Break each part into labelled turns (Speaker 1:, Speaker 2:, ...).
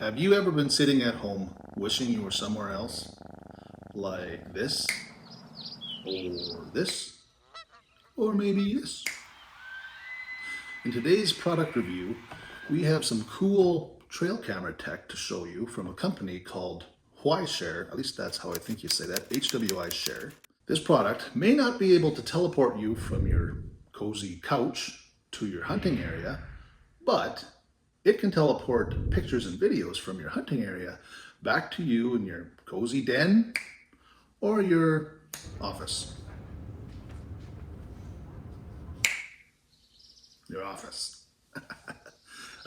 Speaker 1: Have you ever been sitting at home wishing you were somewhere else? Like this, or this, or maybe this? In today's product review, we have some cool trail camera tech to show you from a company called Share. At least that's how I think you say that, HWI Share. This product may not be able to teleport you from your cozy couch to your hunting area, but it can teleport pictures and videos from your hunting area back to you in your cozy den or your office. Your office.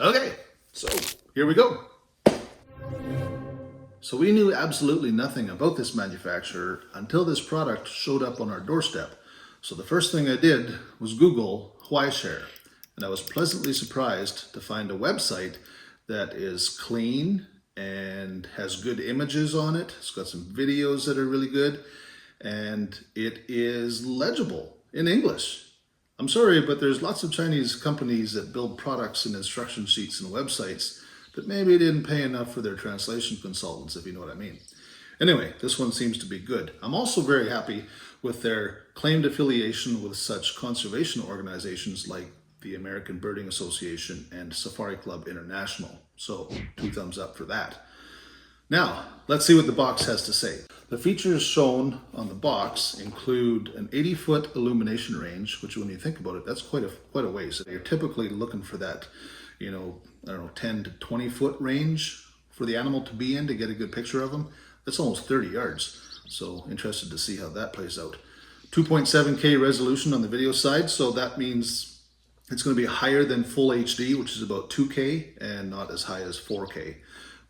Speaker 1: Okay, so here we go. So we knew absolutely nothing about this manufacturer until this product showed up on our doorstep. So the first thing I did was Google Share, and I was pleasantly surprised to find a website that is clean and has good images on it. It's got some videos that are really good, and it is legible in English. I'm sorry, but there's lots of Chinese companies that build products and instruction sheets and websites that maybe didn't pay enough for their translation consultants, if you know what I mean. Anyway, this one seems to be good. I'm also very happy with their claimed affiliation with such conservation organizations like the American Birding Association and Safari Club International. So 2 thumbs up for that. Now, let's see what the box has to say. The features shown on the box include an 80-foot illumination range, which when you think about it, that's quite a ways. You're typically looking for that, 10 to 20 foot range for the animal to be in to get a good picture of them. That's almost 30 yards. So interested to see how that plays out. 2.7K resolution on the video side. So that means it's going to be higher than full HD, which is about 2K, and not as high as 4K.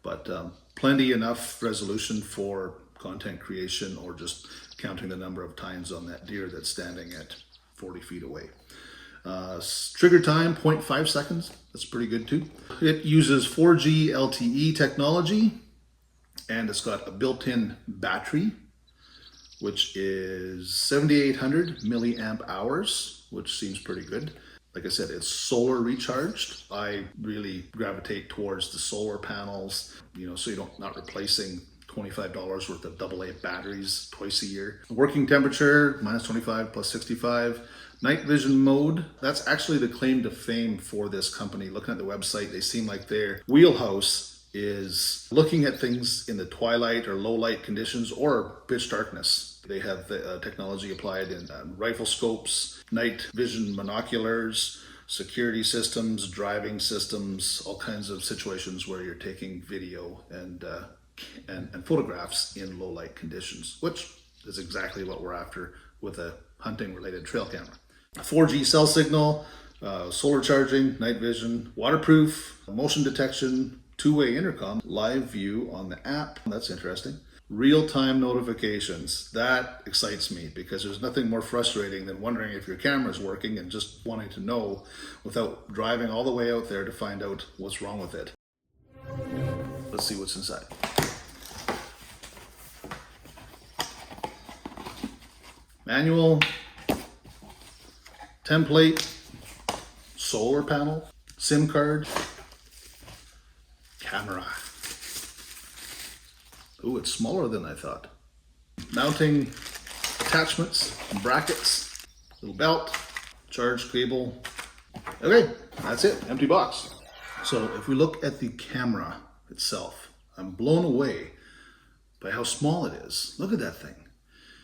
Speaker 1: But plenty enough resolution for content creation or just counting the number of tines on that deer that's standing at 40 feet away. Trigger time, 0.5 seconds. That's pretty good too. It uses 4G LTE technology, and it's got a built-in battery, which is 7,800 milliamp hours, which seems pretty good. Like I said, it's solar recharged. I really gravitate towards the solar panels, so you're not replacing $25 worth of AA batteries twice a year. Working temperature, minus 25 plus 65. Night vision mode, that's actually the claim to fame for this company. Looking at the website, they seem like their wheelhouse is looking at things in the twilight or low light conditions or pitch darkness. They have the technology applied in rifle scopes, night vision monoculars, security systems, driving systems, all kinds of situations where you're taking video and photographs in low light conditions, which is exactly what we're after with a hunting related trail camera. 4G cell signal, solar charging, night vision, waterproof, motion detection, 2-way intercom, live view on the app. That's interesting. Real-time notifications. That excites me because there's nothing more frustrating than wondering if your camera's working and just wanting to know without driving all the way out there to find out what's wrong with it. Let's see what's inside. Manual, template, solar panel, SIM card, camera. Ooh, it's smaller than I thought. Mounting attachments, brackets, little belt, charge cable. Okay, that's it, empty box. So if we look at the camera itself, I'm blown away by how small it is. Look at that thing.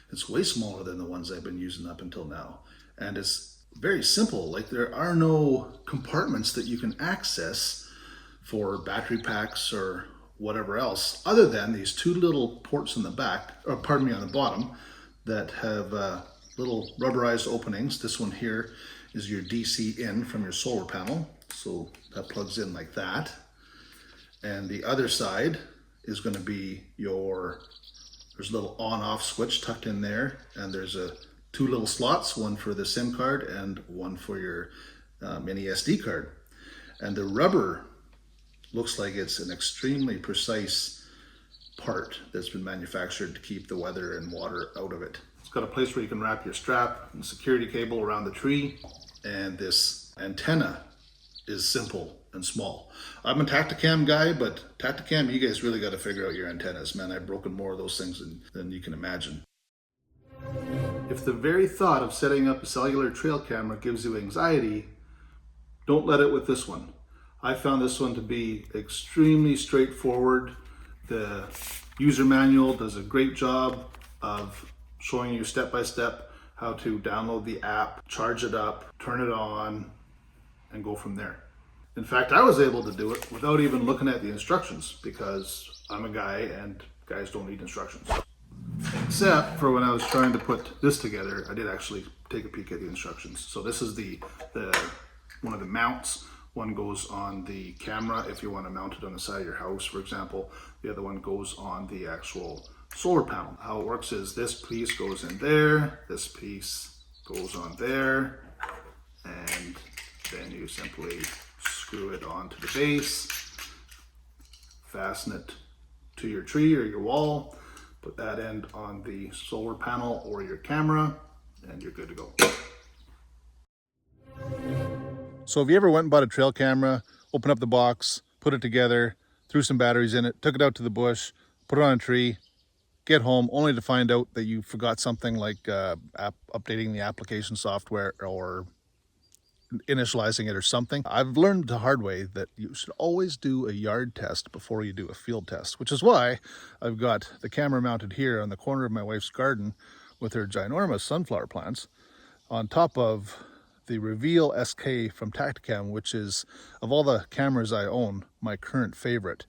Speaker 1: It's way smaller than the ones I've been using up until now. And it's very simple. Like, there are no compartments that you can access for battery packs or whatever else, other than these 2 little ports in the back, or pardon me, on the bottom, that have little rubberized openings. This one here is your DC in from your solar panel. So that plugs in like that. And the other side is going to be there's a little on-off switch tucked in there, and there's 2 little slots, one for the SIM card and one for your mini SD card. And the rubber looks like it's an extremely precise part that's been manufactured to keep the weather and water out of it. It's got a place where you can wrap your strap and security cable around the tree, and this antenna is simple and small. I'm a Tacticam guy, but Tacticam, you guys really got to figure out your antennas, man. I've broken more of those things than you can imagine. If the very thought of setting up a cellular trail camera gives you anxiety, don't let it with this one. I found this one to be extremely straightforward. The user manual does a great job of showing you step by step how to download the app, charge it up, turn it on, and go from there. In fact, I was able to do it without even looking at the instructions because I'm a guy and guys don't need instructions. Except for when I was trying to put this together, I did actually take a peek at the instructions. So this is the one of the mounts. One goes on the camera if you want to mount it on the side of your house, for example. The other one goes on the actual solar panel. How it works is this piece goes in there, this piece goes on there, and then you simply screw it onto the base, fasten it to your tree or your wall, put that end on the solar panel or your camera, and you're good to go. So if you ever went and bought a trail camera, opened up the box, put it together, threw some batteries in it, took it out to the bush, put it on a tree, get home only to find out that you forgot something like updating the application software or initializing it or something. I've learned the hard way that you should always do a yard test before you do a field test, which is why I've got the camera mounted here on the corner of my wife's garden with her ginormous sunflower plants on top of the Reveal SK from Tacticam, which is, of all the cameras I own, my current favorite.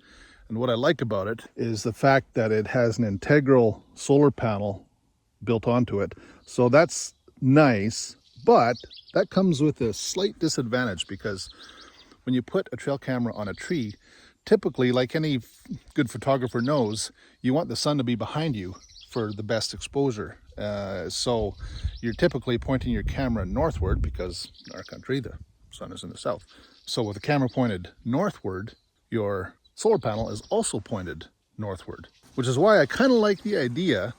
Speaker 1: And what I like about it is the fact that it has an integral solar panel built onto it. So that's nice, but that comes with a slight disadvantage because when you put a trail camera on a tree, typically, like any good photographer knows, you want the sun to be behind you for the best exposure. So you're typically pointing your camera northward because in our country the sun is in the south. So with the camera pointed northward, your solar panel is also pointed northward, which is why I kind of like the idea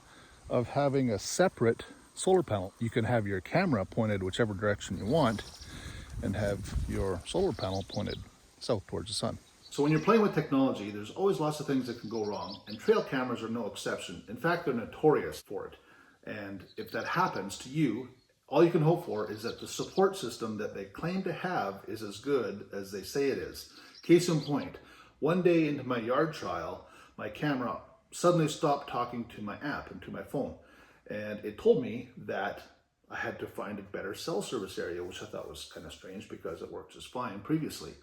Speaker 1: of having a separate solar panel. You can have your camera pointed whichever direction you want and have your solar panel pointed south towards the sun. So when you're playing with technology, there's always lots of things that can go wrong, and trail cameras are no exception. In fact, they're notorious for it. And if that happens to you, all you can hope for is that the support system that they claim to have is as good as they say it is. Case in point, one day into my yard trial, my camera suddenly stopped talking to my app and to my phone. And it told me that I had to find a better cell service area, which I thought was kind of strange because it worked just fine previously.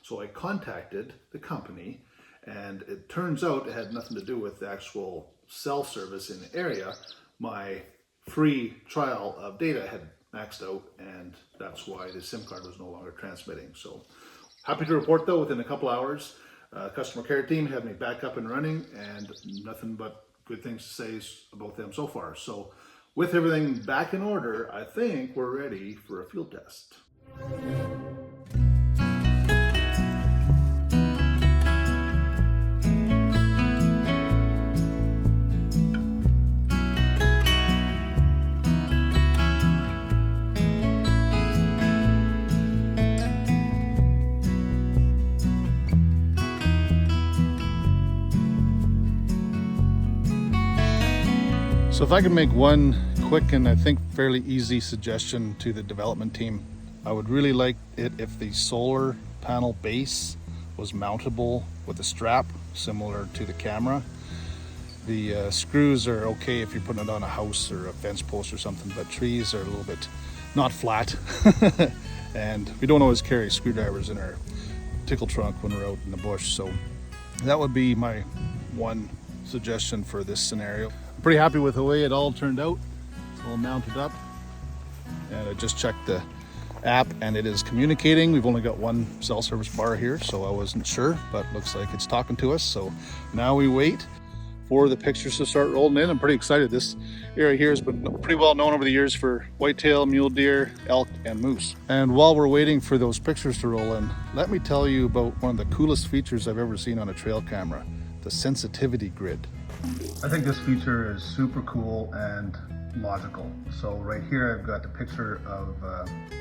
Speaker 1: So I contacted the company, and it turns out it had nothing to do with the actual cell service in the area. My free trial of data had maxed out, and that's why the SIM card was no longer transmitting. So happy to report though, within a couple hours, customer care team had me back up and running, and nothing but good things to say about them so far. So with everything back in order, I think we're ready for a field test. So if I could make one quick and I think fairly easy suggestion to the development team, I would really like it if the solar panel base was mountable with a strap similar to the camera. The screws are okay if you're putting it on a house or a fence post or something, but trees are a little bit not flat. And we don't always carry screwdrivers in our tickle trunk when we're out in the bush. So that would be my one suggestion for this scenario. I'm pretty happy with the way it all turned out. It's all mounted up, and I just checked the app and it is communicating. We've only got one cell service bar here, so I wasn't sure, but looks like it's talking to us. So now we wait for the pictures to start rolling in. I'm pretty excited. This area here has been pretty well known over the years for whitetail, mule deer, elk, and moose. And while we're waiting for those pictures to roll in, let me tell you about one of the coolest features I've ever seen on a trail camera, the sensitivity grid. I think this feature is super cool, and logical. So right here I've got the picture of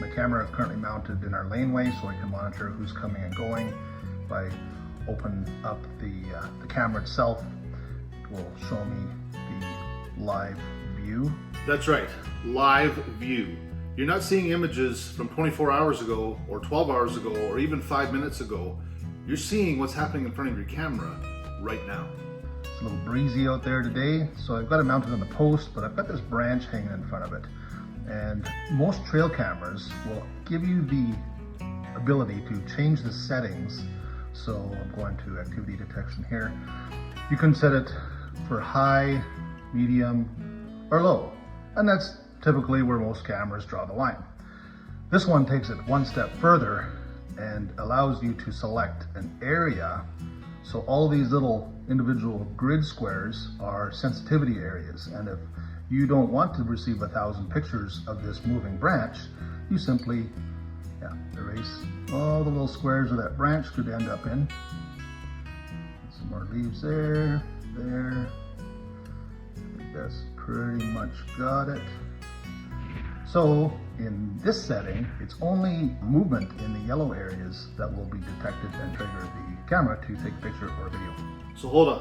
Speaker 1: my camera currently mounted in our laneway, so I can monitor who's coming and going. If I open up the camera itself, it will show me the live view. That's right, live view. You're not seeing images from 24 hours ago or 12 hours ago or even 5 minutes ago. You're seeing what's happening in front of your camera right now. It's a little breezy out there today, so I've got it mounted on the post, but I've got this branch hanging in front of it. And most trail cameras will give you the ability to change the settings. So I'm going to activity detection here. You can set it for high, medium, or low. And that's typically where most cameras draw the line. This one takes it one step further and allows you to select an area. So all these little individual grid squares are sensitivity areas. And if you don't want to receive 1,000 pictures of this moving branch, you simply erase all the little squares of that branch could end up in. Some more leaves there, there. I think that's pretty much got it. So in this setting, it's only movement in the yellow areas that will be detected and trigger the camera to take a picture or video. So hold on,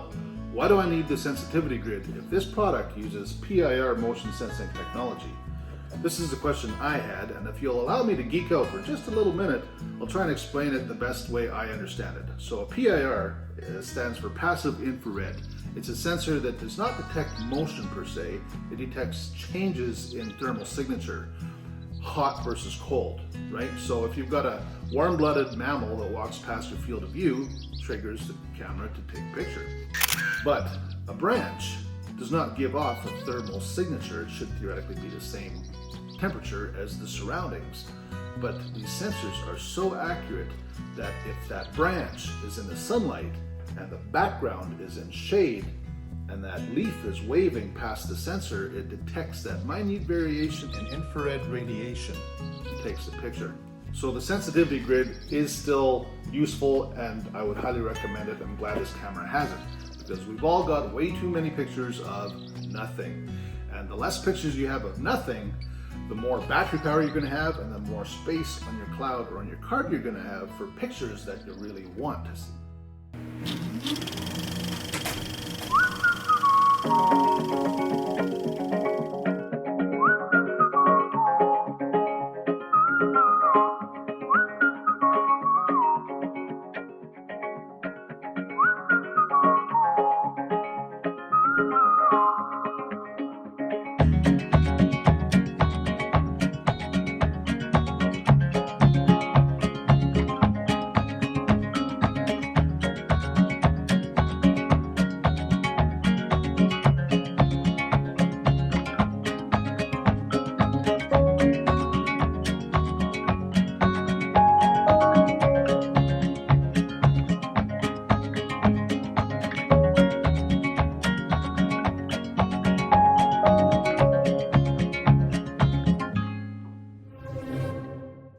Speaker 1: why do I need the sensitivity grid if this product uses PIR motion sensing technology? This is the question I had, and if you'll allow me to geek out for just a little minute, I'll try and explain it the best way I understand it. So a PIR stands for passive infrared. It's a sensor that does not detect motion per se, it detects changes in thermal signature, hot versus cold, right? So if you've got a warm-blooded mammal that walks past your field of view, triggers the camera to take a picture. But a branch does not give off a thermal signature. It should theoretically be the same temperature as the surroundings. But these sensors are so accurate that if that branch is in the sunlight and the background is in shade and that leaf is waving past the sensor, it detects that minute variation in infrared radiation and takes the picture. So the sensitivity grid is still useful, and I would highly recommend it. I'm glad this camera has it, because we've all got way too many pictures of nothing. And the less pictures you have of nothing, the more battery power you're going to have, and the more space on your cloud or on your card you're going to have for pictures that you really want to see.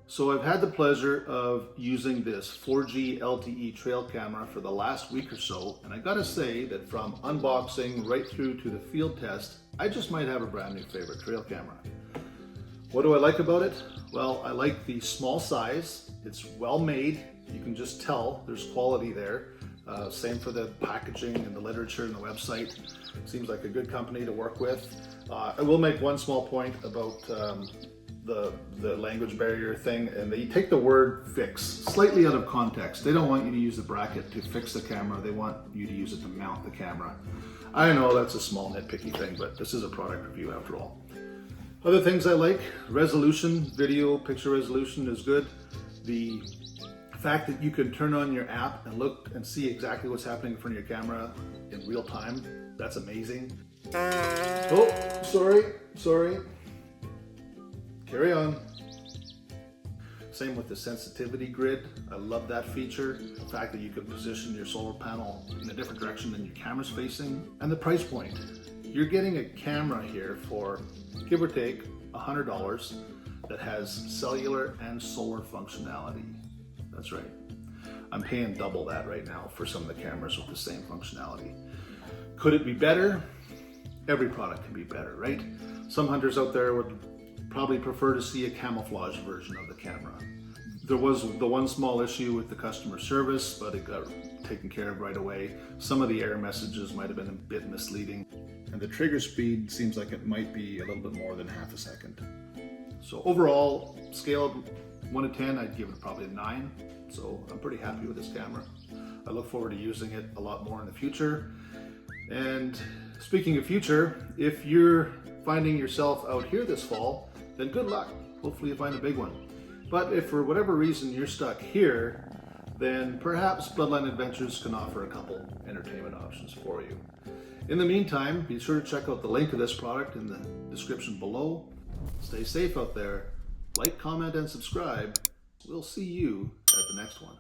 Speaker 1: So I've had the pleasure of using this 4G LTE trail camera for the last week or so, and I gotta say that from unboxing right through to the field test, I just might have a brand new favorite trail camera. What do I like about it? Well, I like the small size. It's well made. You can just tell there's quality there. Same for the packaging and the literature and the website. Seems like a good company to work with. I will make one small point about the language barrier thing, and they take the word fix slightly out of context. They don't want you to use the bracket to fix the camera, they want you to use it to mount the camera. I know that's a small nitpicky thing, but this is a product review after all. Other things I like, resolution, video, picture resolution is good. The fact that you can turn on your app and look and see exactly what's happening in front of your camera in real time, that's amazing. Oh, sorry. Carry on. Same with the sensitivity grid. I love that feature. The fact that you can position your solar panel in a different direction than your camera's facing. And the price point. You're getting a camera here for, give or take, $100 that has cellular and solar functionality. That's right. I'm paying double that right now for some of the cameras with the same functionality. Could it be better? Every product can be better, right? Some hunters out there would probably prefer to see a camouflage version of the camera. There was the one small issue with the customer service, but it got taken care of right away. Some of the error messages might have been a bit misleading, and the trigger speed seems like it might be a little bit more than half a second. So overall, scale of 1 to 10, I'd give it probably a 9. So I'm pretty happy with this camera. I look forward to using it a lot more in the future. And speaking of future, if you're finding yourself out here this fall, then good luck. Hopefully you find a big one. But if for whatever reason you're stuck here, then perhaps Bloodline Adventures can offer a couple entertainment options for you. In the meantime, be sure to check out the link of this product in the description below. Stay safe out there. Like, comment, and subscribe. We'll see you at the next one.